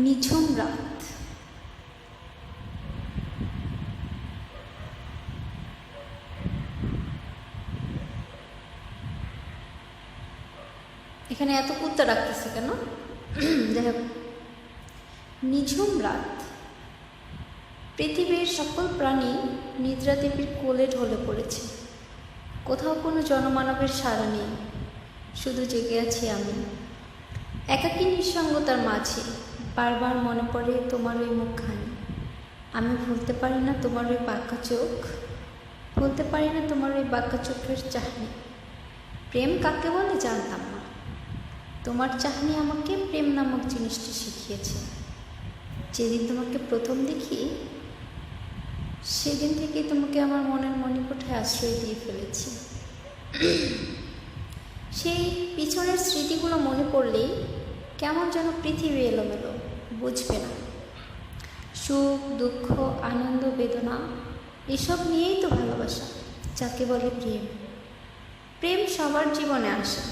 নিঝুম রাত। এখানে এত কুত্তা ডাকতেছে কেন? যাই হোক, নিঝুম রাত। পৃথিবীর সকল প্রাণী নিদ্রা দেবীর কোলে ঢলে পড়েছে। কোথাও কোনো জনমানবের সাড়া নেই, শুধু জেগে আছি আমি একাকী নিঃসঙ্গতার মাঝে। বারবার মনে পড়ে তোমার ওই মুখখানি। আমি ভুলতে পারি না তোমার ওই বাঁকা চোখ, ভুলতে পারি না তোমার ওই বাঁকা চোখের চাহনি। প্রেম কাকে বলে জানতাম না, তোমার চাহনি আমাকে প্রেম নামক জিনিসটি শিখিয়েছে। যেদিন তোমাকে প্রথম দেখি সেদিন থেকে তোমাকে আমার মনের মণিকোঠায় আশ্রয় দিয়ে ফেলেছি। সেই পিছনের স্মৃতিগুলো মনে পড়লেই কেমন যেন পৃথিবী এলোমেলো, বুঝবে না। সুখ দুঃখ আনন্দ বেদনা এসব নিয়েই তো ভালোবাসা, যাকে বলে প্রেম। প্রেম সবার জীবনে আসে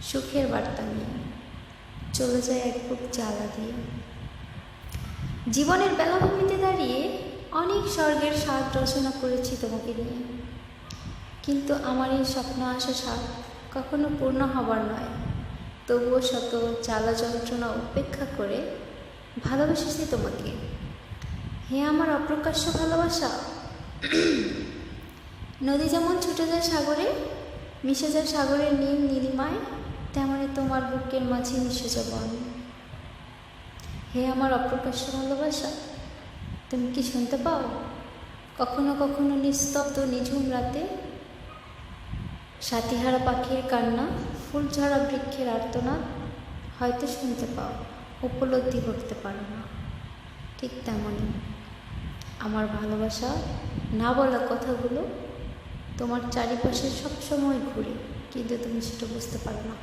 সুখের বার্তা নিয়ে, চলে যায় এক বুক জ্বালা দিয়ে। জীবনের বেলাভূমিতে দাঁড়িয়ে অনেক স্বর্গের স্বাদ রচনা করেছি তোমাকে নিয়ে, কিন্তু আমার এই স্বপ্ন আসা স্বাদ কখনো পূর্ণ হবার নয়। তবুও শত জ্বালা যন্ত্রণা উপেক্ষা করে ভালোবেসেছি তোমাকে। হে আমার অপ্রকাশ্য ভালোবাসা। নদী যেমন ছুটে যায় সাগরে, মিশে যায় সাগরের নীল নীলিমায়, তেমনি তোমার বুকের মাঝে মিশে যাব আমি। হে আমার অপ্রকাশ্য ভালোবাসা, তুমি কি শুনতে পাও? কখনো কখনো নিস্তব্ধ নিঝুম রাতে সাথীহারা পাখির কান্না, ফুলঝরা বৃক্ষের আর্তনাদ হয়তো শুনতে পাও, উপলব্ধি করতে পারো না। ঠিক তেমনই আমার ভালোবাসা না বলা কথাগুলো তোমার চারিপাশে সবসময় ঘুরে, কিন্তু তুমি সেটা বুঝতে পারো না।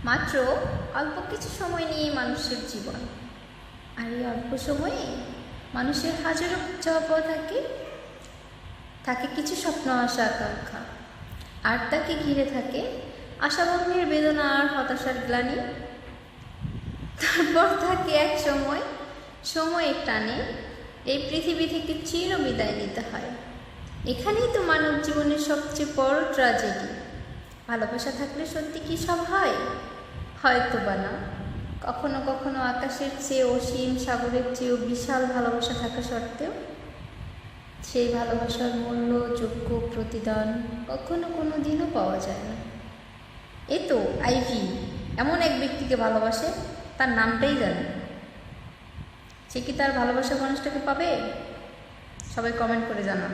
মাত্র অল্প কিছু সময় নিয়ে মানুষের জীবন, আর এই অল্প সময়ে মানুষের হাজারো চাওয়া থাকে কিছু স্বপ্ন আশা আকাঙ্ক্ষা, আর তাকে ঘিরে থাকে আশাভঙ্গের বেদনা আর হতাশার গ্লানি। তারপর থাকে এক সময়ের টানে এই পৃথিবী থেকে চির বিদায় নিতে হয়। এখানেই তো মানব জীবনের সবচেয়ে বড় ট্র্যাজেডি। ভালোবাসা থাকলে সত্যি কি সব হয়? হয়তো বা না। কখনো কখনো আকাশের চেয়ে অসীম, সাগরের চেয়েও বিশাল ভালোবাসা থাকা সত্ত্বেও সেই ভালোবাসার মূল্য যোগ্য প্রতিদান কখনো কোনো দিনও পাওয়া যায় না। এ তো আইভি এমন এক ব্যক্তিকে ভালোবাসে, তার নামটাই জানে। সে কি তার ভালোবাসার মানুষটাকে পাবে? সবাই কমেন্ট করে জানান।